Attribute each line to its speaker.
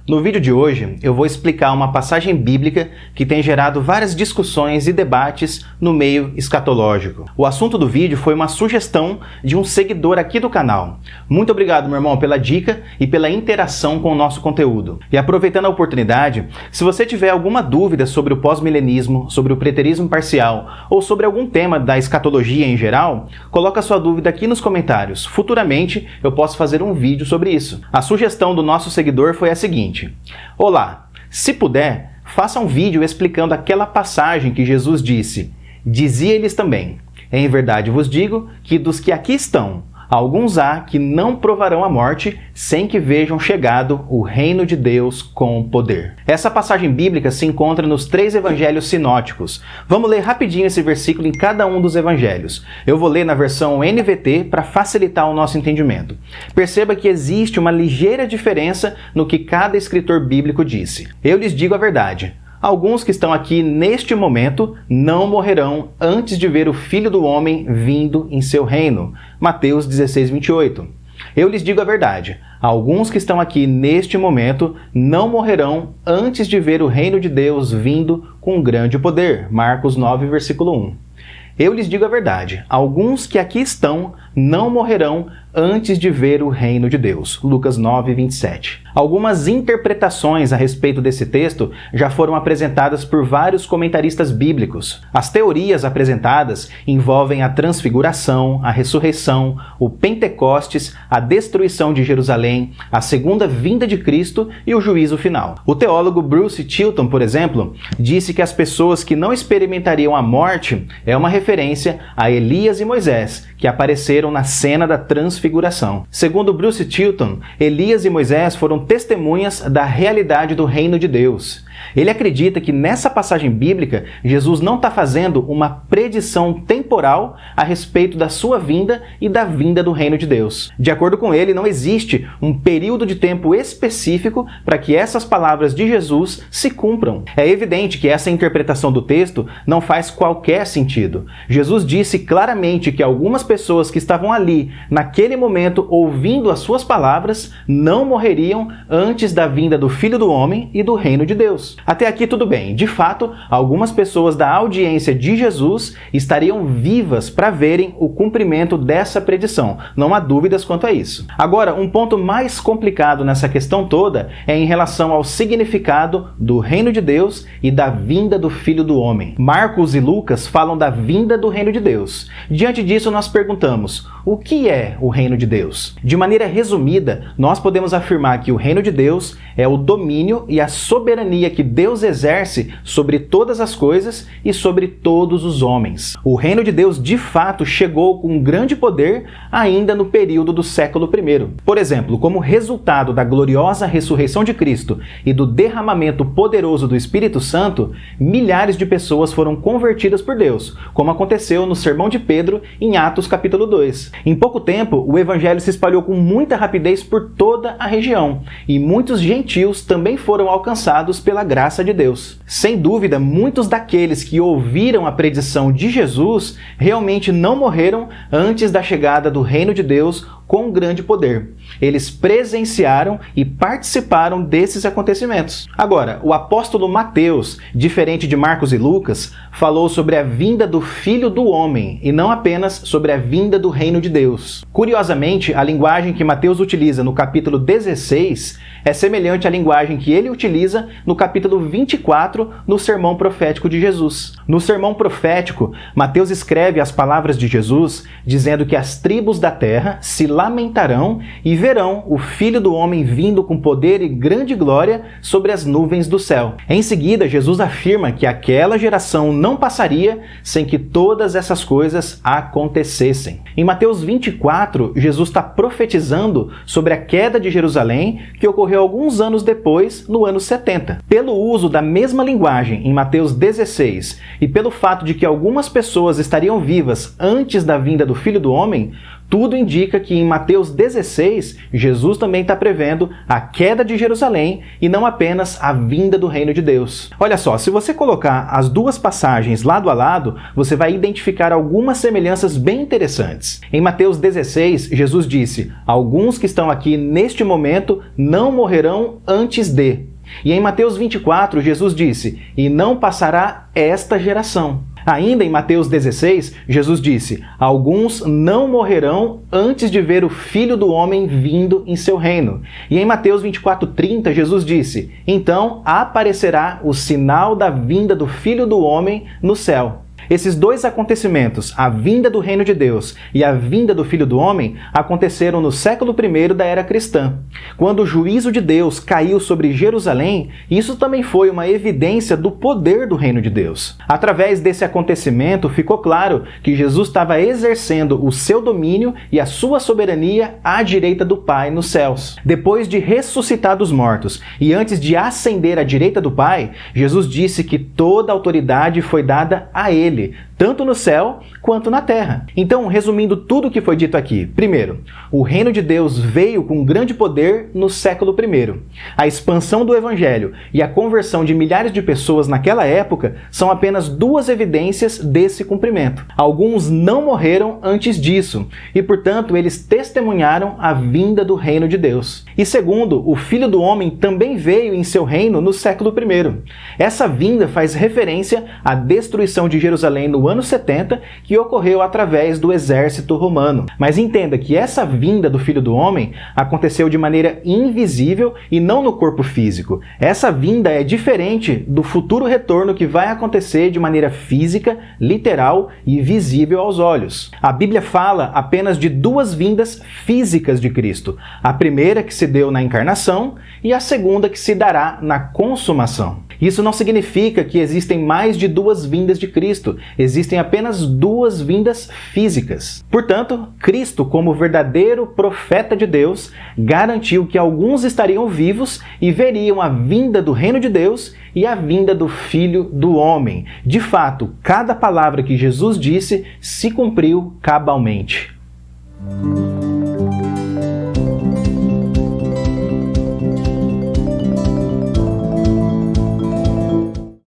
Speaker 1: No vídeo de hoje, eu vou explicar uma passagem bíblica que tem gerado várias discussões e debates no meio escatológico. O assunto do vídeo foi uma sugestão de um seguidor aqui do canal. Muito obrigado, meu irmão, pela dica e pela interação com o nosso conteúdo. E aproveitando a oportunidade, se você tiver alguma dúvida sobre o pós-milenismo, sobre o preterismo parcial ou sobre algum tema da escatologia em geral, coloca sua dúvida aqui nos comentários. Futuramente, eu posso fazer um vídeo sobre isso. A sugestão do nosso seguidor foi a seguinte: olá, se puder, faça um vídeo explicando aquela passagem que Jesus disse. Dizia-lhes também: em verdade vos digo que dos que aqui estão, alguns há que não provarão a morte sem que vejam chegado o reino de Deus com poder. Essa passagem bíblica se encontra nos 3 evangelhos sinóticos. Vamos ler rapidinho esse versículo em cada um dos evangelhos. Eu vou ler na versão NVT para facilitar o nosso entendimento. Perceba que existe uma ligeira diferença no que cada escritor bíblico disse. Eu lhes digo a verdade: alguns que estão aqui neste momento não morrerão antes de ver o Filho do Homem vindo em seu reino. Mateus 16, 28. Eu lhes digo a verdade: alguns que estão aqui neste momento não morrerão antes de ver o reino de Deus vindo com grande poder. Marcos 9, versículo 1. Eu lhes digo a verdade: alguns que aqui estão não morrerão antes de ver o reino de Deus. Lucas 9, 27. Algumas interpretações a respeito desse texto já foram apresentadas por vários comentaristas bíblicos. As teorias apresentadas envolvem a transfiguração, a ressurreição, o Pentecostes, a destruição de Jerusalém, a segunda vinda de Cristo e o juízo final. O teólogo Bruce Tilton, por exemplo, disse que as pessoas que não experimentariam a morte é uma referência a Elias e Moisés, que apareceram na cena da transfiguração. Segundo Bruce Tilton, Elias e Moisés foram testemunhas da realidade do reino de Deus. Ele acredita que nessa passagem bíblica, Jesus não está fazendo uma predição temporal a respeito da sua vinda e da vinda do reino de Deus. De acordo com ele, não existe um período de tempo específico para que essas palavras de Jesus se cumpram. É evidente que essa interpretação do texto não faz qualquer sentido. Jesus disse claramente que algumas pessoas que estavam ali, naquele momento, ouvindo as suas palavras, não morreriam antes da vinda do Filho do Homem e do reino de Deus. Até aqui tudo bem. De fato, algumas pessoas da audiência de Jesus estariam vivas para verem o cumprimento dessa predição. Não há dúvidas quanto a isso. Agora, um ponto mais complicado nessa questão toda é em relação ao significado do reino de Deus e da vinda do Filho do Homem. Marcos e Lucas falam da vinda do reino de Deus. Diante disso, nós perguntamos: o que é o reino de Deus? De maneira resumida, nós podemos afirmar que o reino de Deus é o domínio e a soberania que Deus exerce sobre todas as coisas e sobre todos os homens. O reino de Deus de fato chegou com grande poder ainda no período do século I. Por exemplo, como resultado da gloriosa ressurreição de Cristo e do derramamento poderoso do Espírito Santo, milhares de pessoas foram convertidas por Deus, como aconteceu no Sermão de Pedro em Atos capítulo 2. Em pouco tempo, o evangelho se espalhou com muita rapidez por toda a região, e muitos gentios também foram alcançados pela graça de Deus. Sem dúvida, muitos daqueles que ouviram a predição de Jesus realmente não morreram antes da chegada do reino de Deus com grande poder. Eles presenciaram e participaram desses acontecimentos. Agora, o apóstolo Mateus, diferente de Marcos e Lucas, falou sobre a vinda do Filho do Homem e não apenas sobre a vinda do reino de Deus. Curiosamente, a linguagem que Mateus utiliza no capítulo 16 é semelhante à linguagem que ele utiliza no capítulo 24, no Sermão Profético de Jesus. No Sermão Profético, Mateus escreve as palavras de Jesus, dizendo que as tribos da terra se lamentarão e verão o Filho do Homem vindo com poder e grande glória sobre as nuvens do céu. Em seguida, Jesus afirma que aquela geração não passaria sem que todas essas coisas acontecessem. Em Mateus 24, Jesus está profetizando sobre a queda de Jerusalém, que ocorreu alguns anos depois, no ano 70. Pelo uso da mesma linguagem em Mateus 16 e pelo fato de que algumas pessoas estariam vivas antes da vinda do Filho do Homem, Tudo indica que em Mateus 16, Jesus também está prevendo a queda de Jerusalém e não apenas a vinda do reino de Deus. Olha só, se você colocar as duas passagens lado a lado, você vai identificar algumas semelhanças bem interessantes. Em Mateus 16, Jesus disse: "Alguns que estão aqui neste momento não morrerão antes de." E em Mateus 24, Jesus disse: "E não passará esta geração." Ainda em Mateus 16, Jesus disse: "Alguns não morrerão antes de ver o Filho do Homem vindo em seu reino." E em Mateus 24:30, Jesus disse: "Então aparecerá o sinal da vinda do Filho do Homem no céu." Esses dois acontecimentos, a vinda do reino de Deus e a vinda do Filho do Homem, aconteceram no século I da era cristã. Quando o juízo de Deus caiu sobre Jerusalém, isso também foi uma evidência do poder do reino de Deus. Através desse acontecimento, ficou claro que Jesus estava exercendo o seu domínio e a sua soberania à direita do Pai nos céus. Depois de ressuscitar dos mortos e antes de ascender à direita do Pai, Jesus disse que toda a autoridade foi dada a Ele, tanto no céu quanto na terra. Então, resumindo tudo o que foi dito aqui: primeiro, o reino de Deus veio com grande poder no século I. A expansão do evangelho e a conversão de milhares de pessoas naquela época são apenas duas evidências desse cumprimento. Alguns não morreram antes disso e, portanto, eles testemunharam a vinda do reino de Deus. E segundo, o Filho do Homem também veio em seu reino no século I. Essa vinda faz referência à destruição de Jerusalém no ano 70, que ocorreu através do exército romano. Mas entenda que essa vinda do Filho do Homem aconteceu de maneira invisível e não no corpo físico. Essa vinda é diferente do futuro retorno que vai acontecer de maneira física, literal e visível aos olhos. A Bíblia fala apenas de duas vindas físicas de Cristo. A primeira que se deu na encarnação e a segunda que se dará na consumação. Isso não significa que existem mais de duas vindas de Cristo. Existem apenas duas vindas físicas. Portanto, Cristo, como verdadeiro profeta de Deus, garantiu que alguns estariam vivos e veriam a vinda do reino de Deus e a vinda do Filho do Homem. De fato, cada palavra que Jesus disse se cumpriu cabalmente.